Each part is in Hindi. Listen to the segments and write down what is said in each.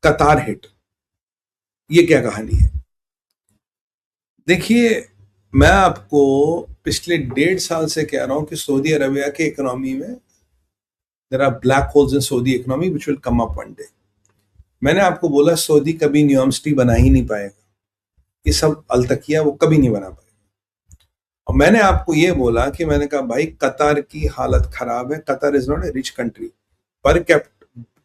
कतार हिट। ये क्या कहानी है? देखिए, मैं आपको पिछले 1.5 साल से कह रहा हूं कि सऊदी अरबिया के इकोनॉमी में there are black holes in Saudi economy which will come up one day. मैंने आपको बोला सऊदी कभी न्यूमस्टी बना ही नहीं पाएगा, ये सब अलतकिया वो कभी नहीं बना पाएगा। और मैंने आपको ये बोला कि मैंने कहा भाई कतर की हालत खराब है, Qatar is not a rich country, पर कैप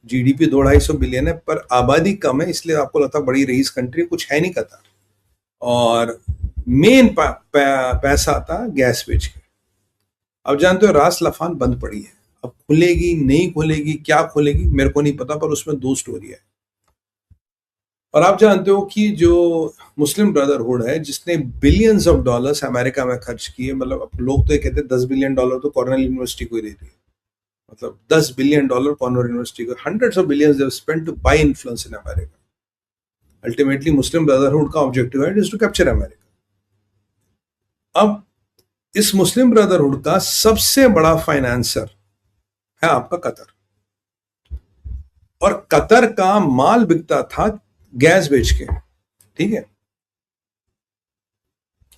जीडीपी 200-250 बिलियन है, पर आबादी कम है, इसलिए आपको लगता बड़ी रईस कंट्री, कुछ है नहीं कतर। और मेन पैसा आता गैस बेच के। अब जानते हो रास लफान बंद पड़ी है, अब खुलेगी नहीं खुलेगी, क्या खुलेगी मेरे को नहीं पता, पर उसमें 2 स्टोरी है। और आप जानते हो कि जो मुस्लिम ब्रदरहुड है जिसने बिलियंस ऑफ डॉलर्स अमेरिका में खर्च किए, मतलब अब लोग तो ये कहते हैं $10 बिलियन तो कॉर्नेल यूनिवर्सिटी को ही दे दी है, मतलब $10 बिलियन कॉर्नेल यूनिवर्सिटी को, hundreds of billions they spent to buy influence in America. Ultimately Muslim brotherhood का ऑब्जेक्टिव है इज टू कैप्चर अमेरिका। अब इस मुस्लिम ब्रदरहुड का सबसे बड़ा फाइनेंसर है आपका कतर, और कतर का माल बिकता था गैस बेच के, ठीक है।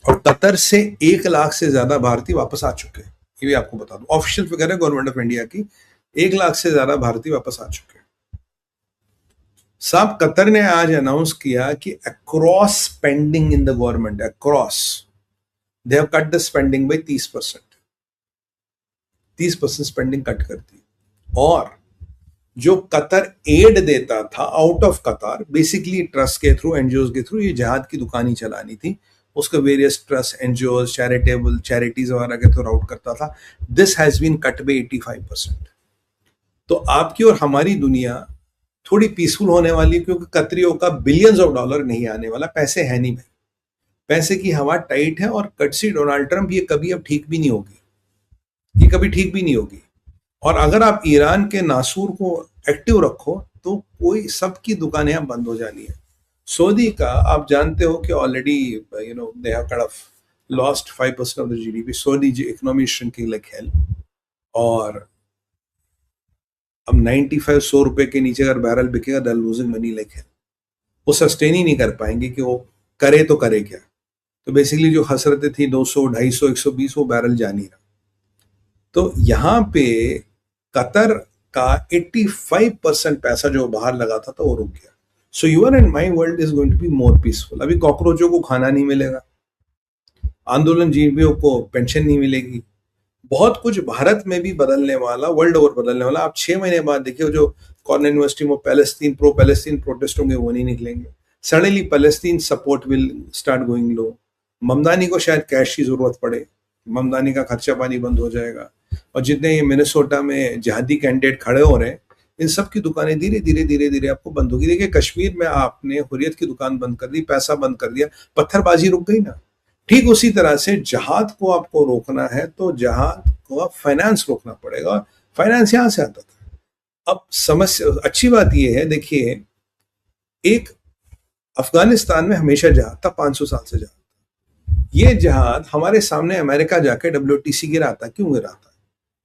और कतर से 1 लाख से ज्यादा भारतीय वापस आ चुके हैं, ये भी आपको बता दूं, ऑफिशियल फिगर है गवर्नमेंट ऑफ इंडिया की, 1 लाख से ज्यादा भारतीय वापस आ चुके हैं। साहब कतर ने आज अनाउंस किया कि across spending in the government, across they have cut the spending by 30%, 30% spending cut कर दी। और जो कतर एड देता था out of Qatar, basically trust के थ्रू, एनजीओ के थ्रू, ये जहाद की दुकान ही चलानी थी, उसका various trust, NGO, charitable charities वगैरह के थ्रू आउट करता था, this has been cut by 85%। तो आपकी और हमारी दुनिया थोड़ी पीसफुल होने वाली, क्योंकि कतरियों का बिलियंस ऑफ डॉलर नहीं आने वाला, पैसे है नहीं भाई, पैसे की हवा टाइट है। और कटसी डोनाल्ड ट्रंप, ये कभी अब ठीक भी नहीं होगी, ये कभी ठीक भी नहीं होगी। और अगर आप ईरान के नासूर को एक्टिव रखो तो कोई सबकी दुकानें अब बंद हो जानी है। सऊदी का आप जानते हो कि already they have kind of lost 5% of the GDP, Saudi economy shrinking like hell. और अब 95-100 रुपए के नीचे अगर बैरल बिकेगा, they are losing money like hell. वो सस्टेन ही नहीं कर पाएंगे कि वो करे तो करे क्या। तो बेसिकली जो हसरतें थी 200, 250, 120, वो बैरल जा नहीं रहा। तो यहां पे कतर का 85% पैसा जो बाहर लगा था तो वो रुक गया। So your and my world is going to be more peaceful. अभी कॉकरोचों को खाना नहीं मिलेगा, आंदोलन जीवियों को पेंशन नहीं मिलेगी, बहुत कुछ भारत में भी बदलने वाला, वर्ल्ड ओवर बदलने वाला। आप 6 महीने बाद देखिए जो कॉर्नेल यूनिवर्सिटी में प्रो पैलेस्टीन प्रोटेस्ट होंगे वो नहीं निकलेंगे। Suddenly Palestine support will start going low. Mamdani को शायद कैश की जरूरत पड़े, ममदानी का खर्चा पानी बंद हो जाएगा। और जितने ये मिनेसोटा में जहादी कैंडिडेट खड़े हो रहे हैं, इन सब की दुकानें धीरे धीरे धीरे धीरे आपको बंद होगी। देखिए कश्मीर में आपने हुर्रियत की दुकान बंद कर दी, पैसा बंद कर दिया, पत्थरबाजी रुक गई ना। ठीक उसी तरह से जहाद को आपको रोकना है तो जहाद को आप फाइनेंस रोकना पड़ेगा। फाइनेंस यहां से आता था। अब समस्या, अच्छी बात यह है, देखिए एक अफगानिस्तान में हमेशा जहाद था, 500 साल से जहाद। ये जहाद हमारे सामने अमेरिका जाके WTC गिराता, क्यों गिराता?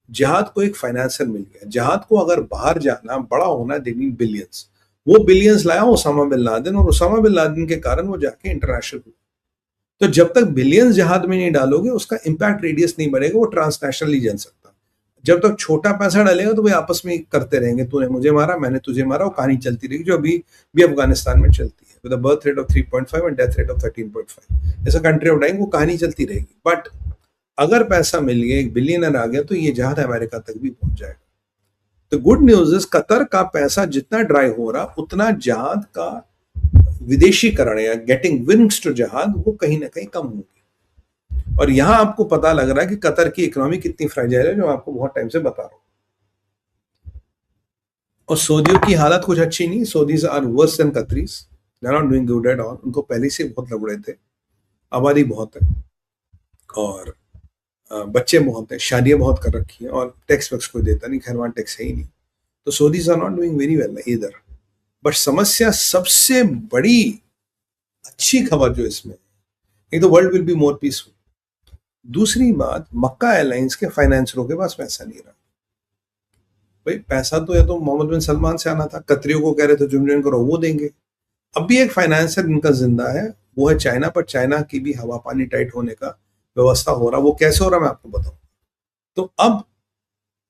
जहाद को एक फाइनेंसर मिल गया। जहाद को अगर बाहर जाना, बड़ा होना, दे नीड बिलियंस। वो बिलियंस लाया ओसामा बिन लादेन, और ओसामा बिन लादेन के कारण वो जाके इंटरनेशनल हुआ। तो जब तक बिलियंस जहाद में नहीं डालोगे उसका इंपैक्ट रेडियस नहीं बढ़ेगा, वो ट्रांसनेशनली जल सकता। जब तक छोटा पैसा डालेगा तो वे आपस में करते रहेंगे, तूने मुझे मारा, मैंने तुझे मारा, वो कहानी चलती रहेगी, जो अभी भी अफगानिस्तान में चलती है, with a birth rate of 3.5 and death rate of 13.5। ऐसा कंट्री ऑफ डाइंग, वो कहानी चलती रहेगी। बट अगर पैसा मिल गया, एक बिलियनर आ गया, तो ये जहाज अमेरिका तक भी पहुंच जाएगा। तो गुड न्यूज इज कतर का पैसा जितना ड्राई हो रहा, उतना जहाज का विदेशीकरण या गेटिंग विंग्स टू जहाज, वो कहीं ना कहीं कम होगी। और यहां आपको पता लग रहा है कि कतर की इकोनॉमी कितनी फ्रेजाइल है, जो आपको बहुत टाइम से बता रहा हूं। और सऊदियों की हालत कुछ अच्छी नहीं। Saudis are worse than Qataris, they are not doing good at all. उनको पहले से बहुत लग रहे थे, आबादी बहुत है और बच्चे बहुत हैं, शादियां बहुत कर रखी हैं, और टैक्स वैक्स कोई देता नहीं, खैर वहां टैक्स है ही नहीं। तो Saudis are not doing very well इधर। बट समस्या, सबसे बड़ी अच्छी खबर जो इसमें, एक तो world will be more peaceful, दूसरी बात मक्का एयरलाइंस के फाइनेंसरों के पास पैसा नहीं रहा। भाई पैसा तो या तो मोहम्मद बिन सलमान से आना था, कतरियों को कह रहे थे जुम करो, वो देंगे। अब भी एक फाइनेंसर इनका जिंदा है, वो है चाइना, पर चाइना की भी हवा पानी टाइट होने का व्यवस्था हो रहा। वो कैसे हो रहा मैं आपको बताऊं। तो अब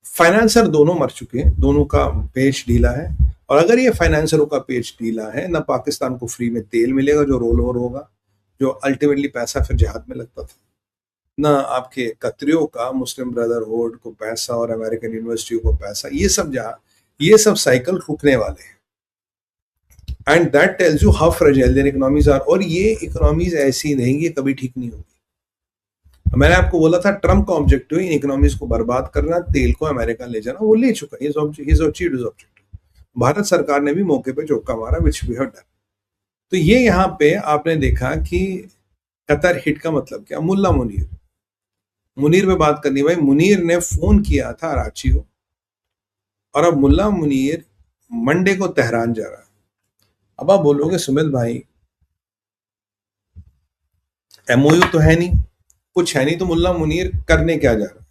फाइनेंसर दोनों मर चुके हैं, दोनों का पेच ढीला है। और अगर ये फाइनेंसरों का पेच ढीला है, ना पाकिस्तान को फ्री में तेल मिलेगा जो रोल ओवर होगा, जो अल्टीमेटली पैसा फिर जिहाद में लगता था, ना आपके कतरियों का मुस्लिम ब्रदरहुड को पैसा और अमेरिकन यूनिवर्सिटियों को पैसा, ये सब जहां, ये सब साइकिल रुकने वाले हैं। And that tells you how fragile their economies are. और ये इकोनॉमीज ऐसी रहेंगी, कभी ठीक नहीं होगी। मैंने आपको बोला था ट्रम्प का ऑब्जेक्टिव इन इकोनॉमीज को बर्बाद करना, तेल को अमेरिका ले जाना, वो ले चुका है। भारत सरकार ने भी मौके पे चौका मारा, विच वी हैव डन। तो ये यहाँ पे आपने देखा कि कतर हिट का मतलब क्या। मुल्ला मुनीर पे बात करनी भाई। मुनीर ने फोन किया था कराची को, और अब मुल्ला मुनीर मंडे को तेहरान जा रहा है। अब आप बोलोगे सुमित भाई एमओयू तो है नहीं, कुछ है नहीं, तो मुल्ला मुनीर करने क्या जा रहा है।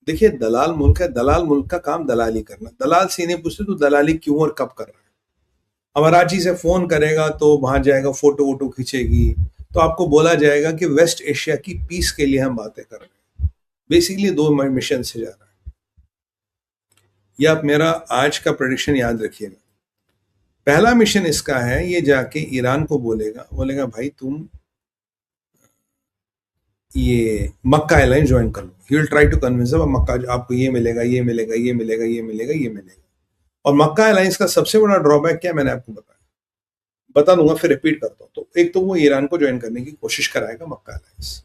देखिए दलाल मुल्क है, दलाल मुल्क का काम दलाली करना। दलाल से नहीं पूछते तो दलाली क्यों और कब कर रहा है। अब कराची से फोन करेगा तो वहां जाएगा, फोटो वोटो खींचेगी, तो आपको बोला जाएगा कि वेस्ट एशिया की पीस के लिए हम बातें कर रहे हैं। बेसिकली दो मिशन से जा रहा है। ये आप मेरा आज का प्रेडिक्शन याद रखिएगा। पहला मिशन इसका है, ये जाके ईरान को बोलेगा भाई तुम ये मक्का एयरलाइन ज्वाइन कर लो। He will try to convince Mecca, आपको ये मिलेगा, ये मिलेगा, ये मिलेगा, ये मिलेगा, ये मिलेगा। और मक्का एयरलाइंस का सबसे बड़ा ड्रॉबैक क्या, मैंने आपको बता दूंगा, फिर रिपीट करता हूं। तो एक तो वो ईरान को ज्वाइन करने की कोशिश कराएगा मक्का एयरलाइंस।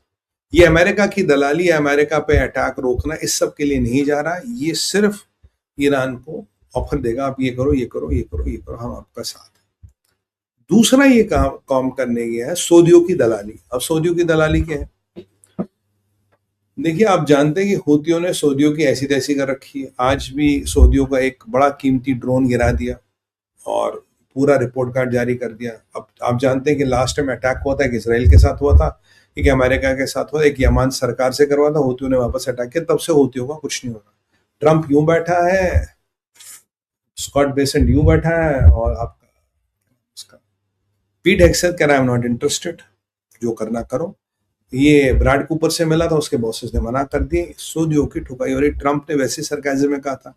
ये अमेरिका की दलाली, अमेरिका पे अटैक रोकना, इस सब के लिए नहीं जा रहा। ये सिर्फ ईरान को ऑफर देगा, आप ये करो, ये करो, ये करो, ये करो, हम आपका साथ है। दूसरा ये काम करने गया है सऊदियों की दलाली। अब सऊदियों की दलाली क्या है, देखिए आप जानते हैं कि हूतियों ने सऊदियों की ऐसी तैसी कर रखी है। आज भी सऊदियों का एक बड़ा कीमती ड्रोन गिरा दिया और पूरा रिपोर्ट कार्ड जारी कर दिया। अब आप जानते हैं कि लास्ट टाइम अटैक हुआ था, एक इसराइल के साथ हुआ था, एक अमेरिका के साथ हुआ, एक यमन सरकार से करवा था, हूतियों ने वापस अटैक किया। तब से हूतियों का कुछ नहीं हो रहा। ट्रंप यूं बैठा है, स्कॉट बेसेंट यूं बैठा है, और आपका उसका पीट हेग्सेथ कह रहा है आई एम नॉट इंटरेस्टेड, जो करना करो। ये ब्रैड कूपर से मिला था, उसके बॉसेस ने मना कर दिए। सऊदियों की ठुकाई। और ट्रंप ने वैसे सरकाइजम में कहा था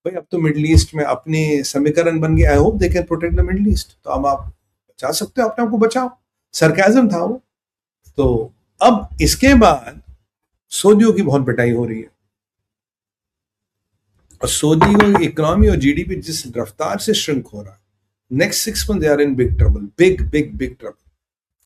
भाई अब तो मिडिल ईस्ट में अपने समीकरण बन गए, I hope they can protect the middle east. तो अब आप बचा सकते हो अपने आप को, बचाओ। सरकाइजम था वो। तो अब इसके बाद सऊदियों की बहुत पिटाई हो रही है। और सऊदी की इकोनॉमी और जीडीपी जिस रफ्तार से श्रिंक हो रहा है, next 6 months they are in big trouble, big big big trouble.